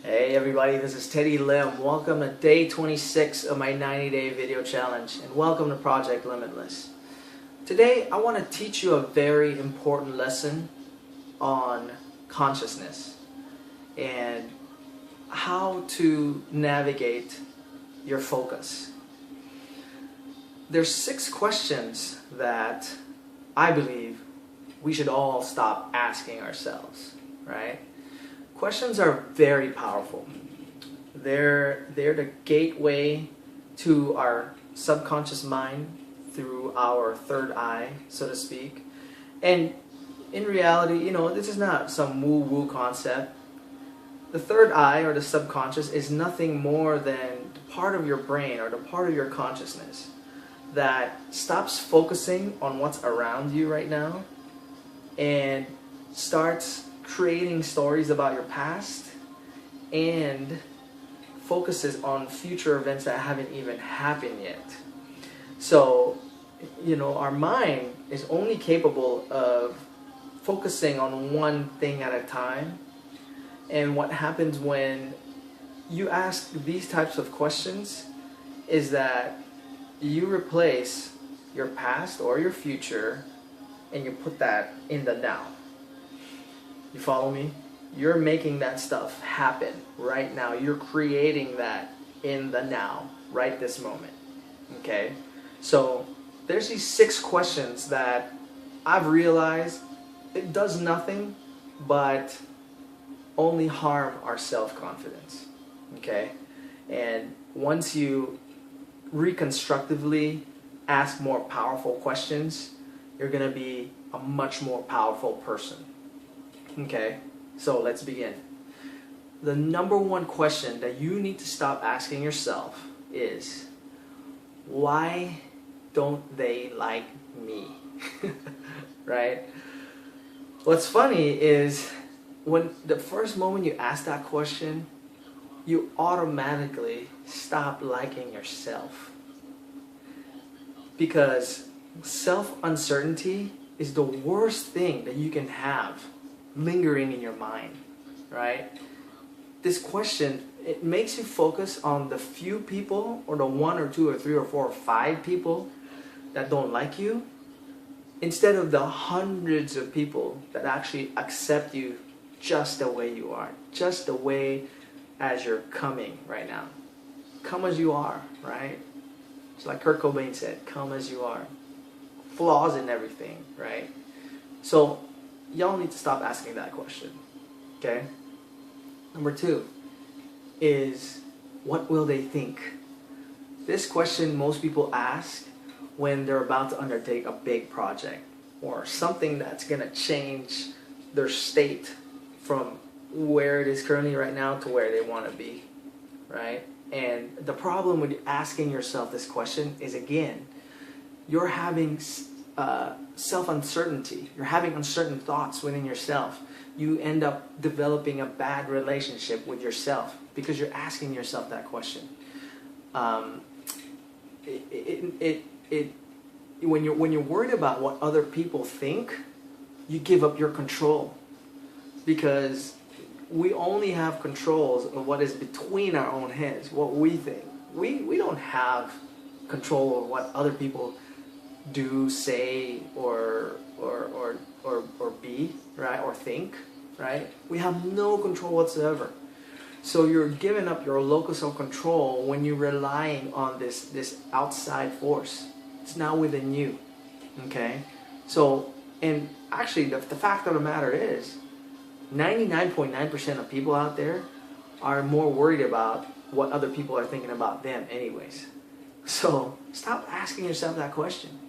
Hey everybody, this is Teddy Lim. Welcome to day 26 of my 90-day video challenge, and welcome to Project Limitless. Today I want to teach you a very important lesson on consciousness and how to navigate your focus. There's 6 questions that I believe we should all stop asking ourselves, right? Questions are very powerful. They're the gateway to our subconscious mind through our third eye, so to speak. And in reality, this is not some woo-woo concept. The third eye, or the subconscious, is nothing more than the part of your brain or the part of your consciousness that stops focusing on what's around you right now and starts creating stories about your past and focuses on future events that haven't even happened yet. So, our mind is only capable of focusing on one thing at a time. And what happens when you ask these types of questions is that you replace your past or your future and you put that in the now. You follow me? You're making that stuff happen right now. You're creating that in the now, right this moment. Okay? So there's these 6 questions that I've realized it does nothing but only harm our self-confidence. Okay? And once you reconstructively ask more powerful questions, you're going to be a much more powerful person. Okay, so let's begin. The number one question that you need to stop asking yourself is, why don't they like me? Right? What's funny is when the first moment you ask that question, you automatically stop liking yourself. Because self-uncertainty is the worst thing that you can have lingering in your mind, right? This question, it makes you focus on the few people, or the 1 or 2 or 3 or 4 or 5 people that don't like you, instead of the hundreds of people that actually accept you just the way you are, just the way as you're coming right now. Come as you are, right? It's like Kurt Cobain said, come as you are. Flaws in everything, right? So y'all need to stop asking that question. Okay? Number 2 is, what will they think? This question most people ask when they're about to undertake a big project or something that's going to change their state from where it is currently right now to where they want to be, right? And the problem with asking yourself this question is, again, you're having self-uncertainty. You're having uncertain thoughts within yourself. You end up developing a bad relationship with yourself because you're asking yourself that question. When you're worried about what other people think, you give up your control, because we only have controls of what is between our own heads, what we think. We don't have control of what other people do, say, or be, right, or think, right? We have no control whatsoever. So you're giving up your locus of control when you're relying on this outside force. It's now within you, okay? So, and actually the fact of the matter is, 99.9% of people out there are more worried about what other people are thinking about them anyways. So stop asking yourself that question.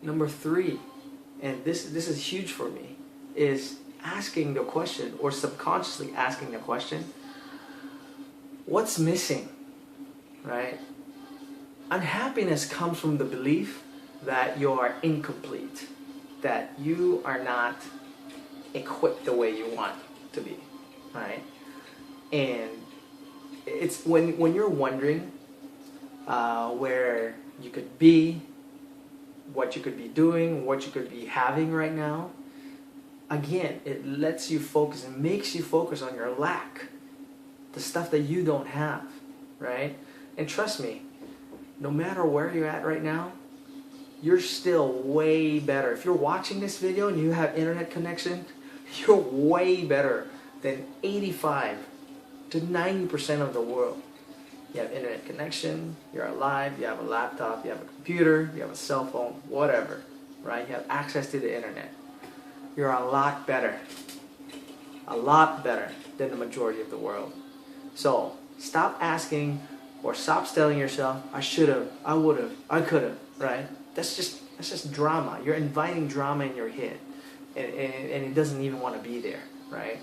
Number 3, and this is huge for me, is asking the question, or subconsciously asking the question, what's missing, right? Unhappiness comes from the belief that you are incomplete, that you are not equipped the way you want to be, right? And it's when you're wondering where you could be, what you could be doing, what you could be having right now, again, it lets you focus and makes you focus on your lack, the stuff that you don't have, right? And trust me, no matter where you're at right now, you're still way better. If you're watching this video and you have internet connection, you're way better than 85 to 90% of the world. You have internet connection, you're alive, you have a laptop, you have a computer, you have a cell phone, whatever, right? You have access to the internet. You're a lot better than the majority of the world. So stop asking or stop telling yourself, I should have, I would have, I could have, right? That's just drama. You're inviting drama in your head, and it doesn't even want to be there, right?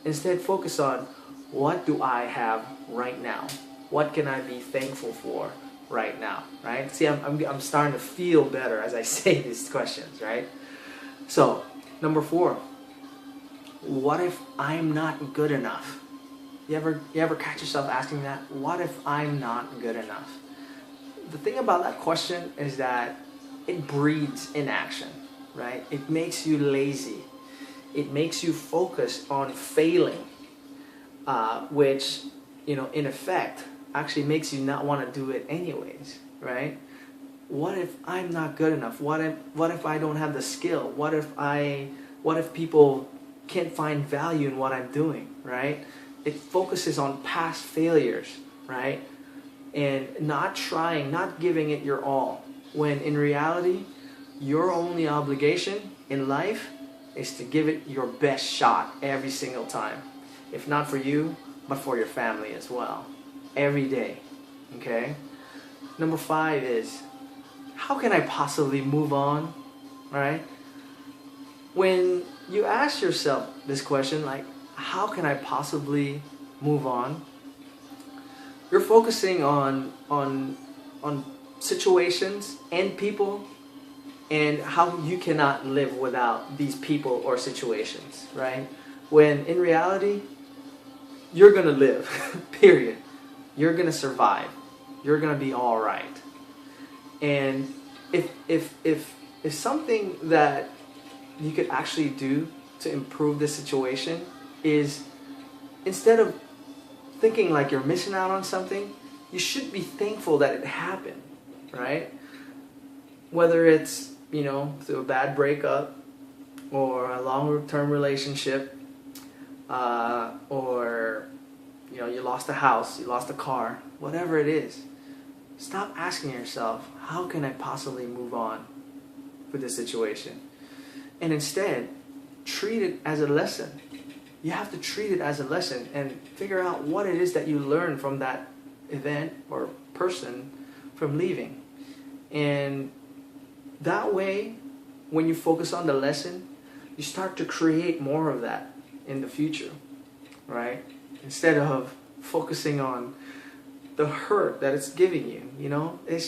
Instead, focus on, what do I have right now? What can I be thankful for right now, right? See, I'm starting to feel better as I say these questions, right? So, number 4, what if I'm not good enough? You ever catch yourself asking that? What if I'm not good enough? The thing about that question is that it breeds inaction, right? It makes you lazy. It makes you focus on failing, which, in effect, actually makes you not want to do it anyways, right? What if I'm not good enough? What if I don't have the skill? What if people can't find value in what I'm doing, right? It focuses on past failures, right? And not trying, not giving it your all. When in reality, your only obligation in life is to give it your best shot every single time. If not for you, but for your family as well. Every day, okay? Number 5 is, how can I possibly move on, right? When you ask yourself this question, like, how can I possibly move on? You're focusing on situations and people, and how you cannot live without these people or situations, right? When in reality, you're gonna live, period. You're gonna survive. You're gonna be all right. And if something that you could actually do to improve the situation is, instead of thinking like you're missing out on something, you should be thankful that it happened, right? Whether it's, through a bad breakup, or a long-term relationship, or, you lost a house, you lost a car, whatever it is, stop asking yourself, how can I possibly move on with this situation? And instead, treat it as a lesson. You have to treat it as a lesson and figure out what it is that you learned from that event or person from leaving. And that way, when you focus on the lesson, you start to create more of that in the future, right? Instead of focusing on the hurt that it's giving you, it's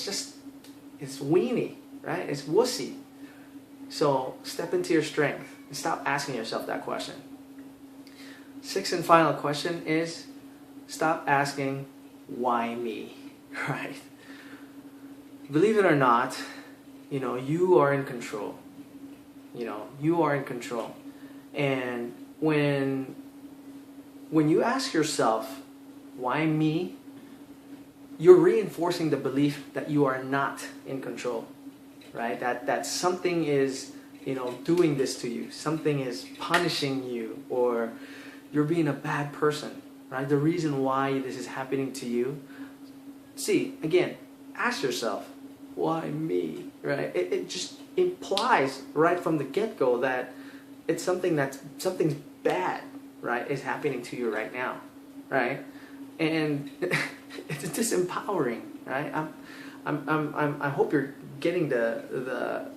weenie, right? It's wussy. So step into your strength and stop asking yourself that question. 6th and final question is, stop asking, why me, right? Believe it or not, you are in control. You are in control. And when you ask yourself, why me? You're reinforcing the belief that you are not in control, right? That something is, doing this to you. Something is punishing you, or you're being a bad person, right? The reason why this is happening to you. See, again, ask yourself, why me, right? It just implies right from the get-go that it's something's bad, right, is happening to you right now, right? And it's disempowering, right? I hope you're getting the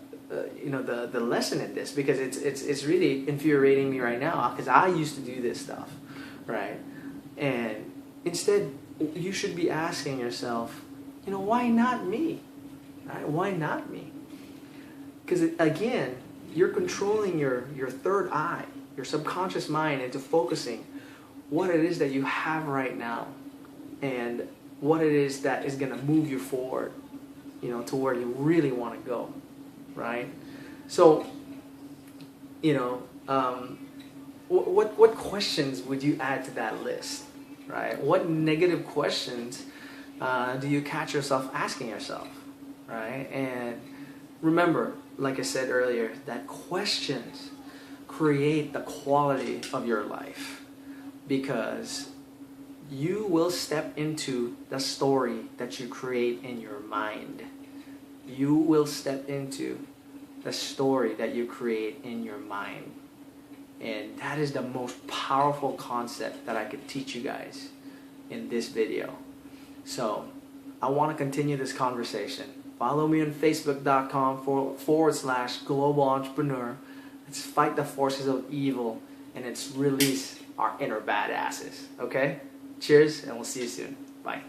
lesson in this, because it's really infuriating me right now, because I used to do this stuff, right? And instead, you should be asking yourself, why not me? Right? Why not me? Because again, you're controlling your third eye, your subconscious mind, into focusing what it is that you have right now, and what it is that is going to move you forward, to where you really want to go, right? So, what questions would you add to that list, right? What negative questions do you catch yourself asking yourself, right? And remember, like I said earlier, that questions create the quality of your life, because you will step into the story that you create in your mind. You will step into the story that you create in your mind. And that is the most powerful concept that I could teach you guys in this video. So I want to continue this conversation. Follow me on facebook.com/global entrepreneur. Let's fight the forces of evil and let's release our inner badasses. Okay? Cheers, and we'll see you soon. Bye.